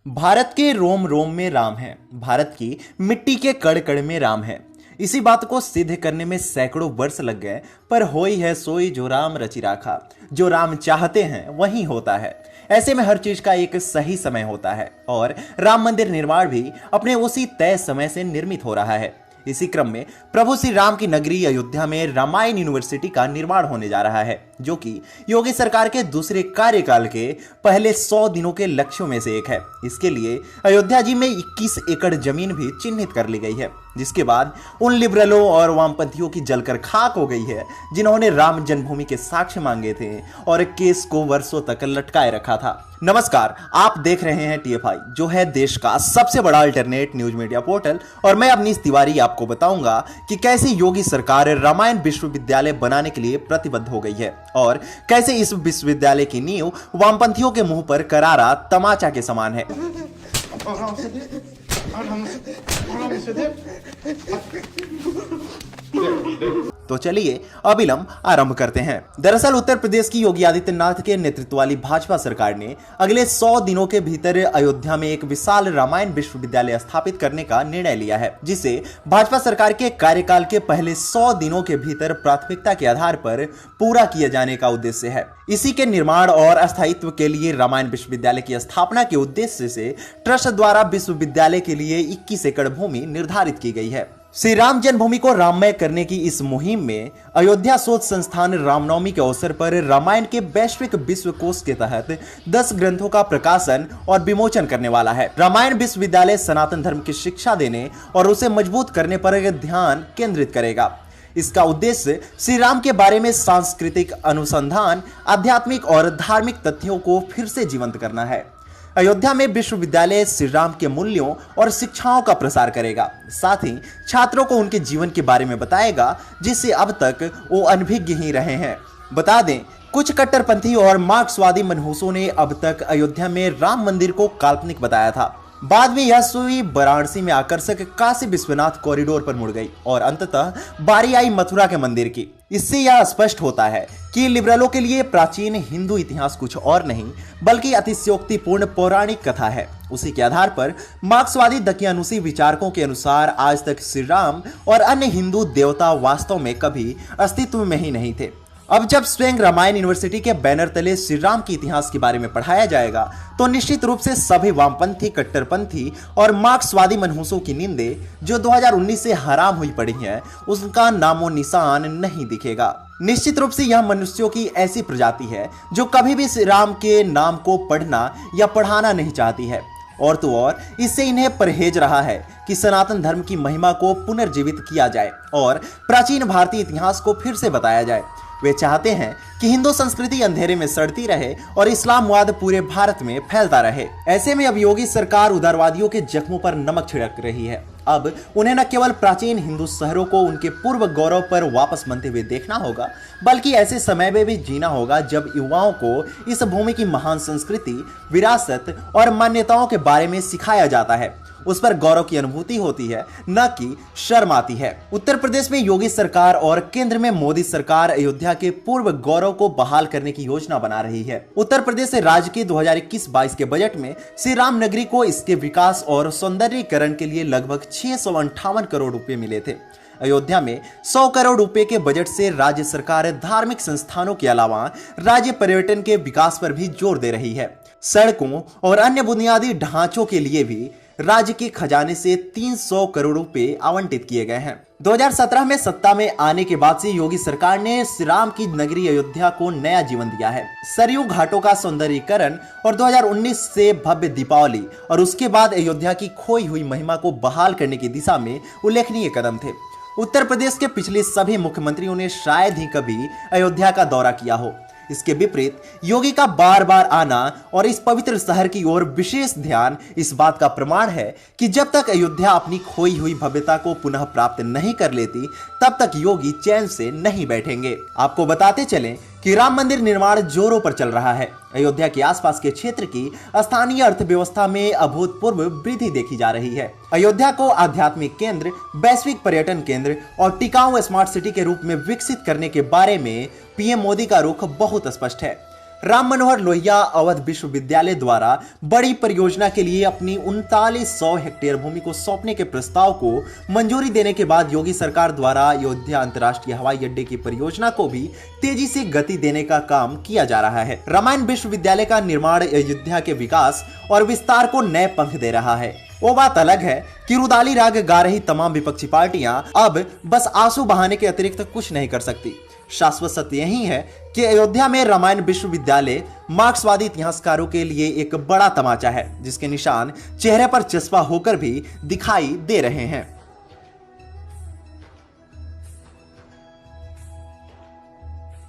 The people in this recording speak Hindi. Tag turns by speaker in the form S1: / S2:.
S1: भारत के रोम रोम में राम है। भारत की मिट्टी के कण कण में राम है। इसी बात को सिद्ध करने में सैकड़ों वर्ष लग गए, पर होई है सोई जो राम रचि राखा। जो राम चाहते हैं वही होता है। ऐसे में हर चीज का एक सही समय होता है और राम मंदिर निर्माण भी अपने उसी तय समय से निर्मित हो रहा है। इसी क्रम में प्रभु श्री राम की नगरी अयोध्या में रामायण यूनिवर्सिटी का निर्माण होने जा रहा है, जो कि योगी सरकार के दूसरे कार्यकाल के पहले 100 दिनों के लक्ष्यों में से एक है। इसके लिए अयोध्या जी में 21 एकड़ जमीन भी चिन्हित कर ली गई है, जिसके बाद उन लिबरलों और वामपंथियों की जलकर खाक हो गई है जिन्होंने राम जन्मभूमि के साक्ष्य मांगे थे और केस को वर्षों तक लटकाए रखा था। नमस्कार, आप देख रहे हैं टीएफआई, जो है देश का सबसे बड़ा अल्टरनेट न्यूज मीडिया पोर्टल, और मैं अवनीश तिवारी आपको बताऊंगा कि कैसे योगी सरकार रामायण विश्वविद्यालय बनाने के लिए प्रतिबद्ध हो गई है और कैसे इस विश्वविद्यालय की नींव वामपंथियों के मुंह पर करारा तमाचा के समान है। तो चलिए अविलंब आरंभ करते हैं। दरअसल उत्तर प्रदेश की योगी आदित्यनाथ के नेतृत्व वाली भाजपा सरकार ने अगले 100 दिनों के भीतर अयोध्या में एक विशाल रामायण विश्वविद्यालय स्थापित करने का निर्णय लिया है, जिसे भाजपा सरकार के कार्यकाल के पहले 100 दिनों के भीतर प्राथमिकता के आधार पर पूरा किए जाने का उद्देश्य है। इसी के निर्माण और अस्थायित्व के लिए रामायण विश्वविद्यालय की स्थापना के उद्देश्य से ट्रस्ट द्वारा विश्वविद्यालय के लिए 21 एकड़ भूमि निर्धारित की गई है। श्री राम जन्मभूमि को राममय करने की इस मुहिम में अयोध्या शोध संस्थान रामनवमी के अवसर पर रामायण के वैश्विक विश्वकोश के तहत 10 ग्रंथों का प्रकाशन और विमोचन करने वाला है। रामायण विश्वविद्यालय सनातन धर्म की शिक्षा देने और उसे मजबूत करने पर ध्यान केंद्रित करेगा। इसका उद्देश्य श्री राम के बारे में सांस्कृतिक अनुसंधान, आध्यात्मिक और धार्मिक तथ्यों को फिर से जीवंत करना है। अयोध्या में विश्वविद्यालय श्री राम के मूल्यों और शिक्षाओं का प्रसार करेगा, साथ ही छात्रों को उनके जीवन के बारे में बताएगा, जिससे अब तक वो अनभिज्ञ ही रहे हैं। बता दें, कुछ कट्टरपंथी और मार्क्सवादी मनहूसों ने अब तक अयोध्या में राम मंदिर को काल्पनिक बताया था। बाद में यह सुई वाराणसी में आकर्षक काशी विश्वनाथ कॉरिडोर पर मुड़ गई और अंततः बारी आई मथुरा के मंदिर की। इससे यह स्पष्ट होता है कि लिबरलों के लिए प्राचीन हिंदू इतिहास कुछ और नहीं बल्कि अतिशयोक्तिपूर्ण पौराणिक कथा है। उसी के आधार पर मार्क्सवादी दकियानुसी विचारकों के अनुसार आज तक श्री राम और अन्य हिंदू देवता वास्तव में कभी अस्तित्व में ही नहीं थे। अब जब स्वयं रामायण यूनिवर्सिटी के बैनर तले श्री राम के इतिहास के बारे में पढ़ाया जाएगा, तो निश्चित रूप से सभी वामपंथी, कट्टरपंथी और मार्क्सवादी मनहूसों की नींदें जो 2019 से हराम हुई पड़ी हैं, उसका नामो निशान नहीं दिखेगा। निश्चित रूप से यह मनुष्यों की ऐसी प्रजाति है जो कभी भी श्री राम के नाम को पढ़ना या पढ़ाना नहीं चाहती है, और तो और इससे इन्हें परहेज रहा है कि सनातन धर्म की महिमा को पुनर्जीवित किया जाए और प्राचीन भारतीय इतिहास को फिर से बताया जाए। वे चाहते हैं कि हिंदू संस्कृति अंधेरे में सड़ती रहे और इस्लामवाद पूरे भारत में फैलता रहे। ऐसे में अब योगी सरकार उदारवादियों के जख्मों पर नमक छिड़क रही है। अब उन्हें न केवल प्राचीन हिंदू शहरों को उनके पूर्व गौरव पर वापस बनते हुए देखना होगा, बल्कि ऐसे समय में भी जीना होगा जब युवाओं को इस भूमि की महान संस्कृति, विरासत और मान्यताओं के बारे में सिखाया जाता है। उस पर गौरव की अनुभूति होती है, न कि शर्म आती है। उत्तर प्रदेश में योगी सरकार और केंद्र में मोदी सरकार अयोध्या के पूर्व गौरव को बहाल करने की योजना बना रही है। उत्तर प्रदेश से राज्य के 2021-22 के बजट में श्री राम नगरी को इसके विकास और सौंदर्यीकरण के लिए लगभग 658 करोड़ रुपए मिले थे। अयोध्या में 100 करोड़ रुपए के बजट से राज्य सरकार धार्मिक संस्थानों के अलावा राज्य पर्यटन के विकास पर भी जोर दे रही है। सड़कों और अन्य बुनियादी ढांचों के लिए भी राज्य के खजाने से 300 करोड़ रुपए आवंटित किए गए हैं। 2017 में सत्ता में आने के बाद से योगी सरकार ने श्री राम की नगरी अयोध्या को नया जीवन दिया है। सरयू घाटों का सौंदर्यीकरण और 2019 से भव्य दीपावली और उसके बाद अयोध्या की खोई हुई महिमा को बहाल करने की दिशा में उल्लेखनीय कदम थे। उत्तर प्रदेश के पिछले सभी मुख्यमंत्रियों ने शायद ही कभी अयोध्या का दौरा किया हो। इसके विपरीत योगी का बार बार आना और इस पवित्र शहर की ओर विशेष ध्यान इस बात का प्रमाण है कि जब तक अयोध्या अपनी खोई हुई भव्यता को पुनः प्राप्त नहीं कर लेती, तब तक योगी चैन से नहीं बैठेंगे। आपको बताते चलें कि राम मंदिर निर्माण जोरों पर चल रहा है। अयोध्या के आसपास के क्षेत्र की स्थानीय अर्थव्यवस्था में अभूतपूर्व वृद्धि देखी जा रही है। अयोध्या को आध्यात्मिक केंद्र, वैश्विक पर्यटन केंद्र और टिकाऊ स्मार्ट सिटी के रूप में विकसित करने के बारे में पीएम मोदी का रुख बहुत स्पष्ट है। राम मनोहर लोहिया अवध विश्वविद्यालय द्वारा बड़ी परियोजना के लिए अपनी 3900 हेक्टेयर भूमि को सौंपने के प्रस्ताव को मंजूरी देने के बाद योगी सरकार द्वारा अयोध्या अंतर्राष्ट्रीय हवाई अड्डे की परियोजना को भी तेजी से गति देने का काम किया जा रहा है। रामायण विश्वविद्यालय का निर्माण अयोध्या के विकास और विस्तार को नए पंख दे रहा है। वो बात अलग है कि रुदाली राग गा रही तमाम विपक्षी पार्टियां अब बस आंसू बहाने के अतिरिक्त कुछ नहीं कर सकती। शाश्वत सत्य यही है कि अयोध्या में रामायण विश्वविद्यालय मार्क्सवादी इतिहासकारों के लिए एक बड़ा तमाचा है, जिसके निशान चेहरे पर चस्पा होकर भी दिखाई दे रहे हैं।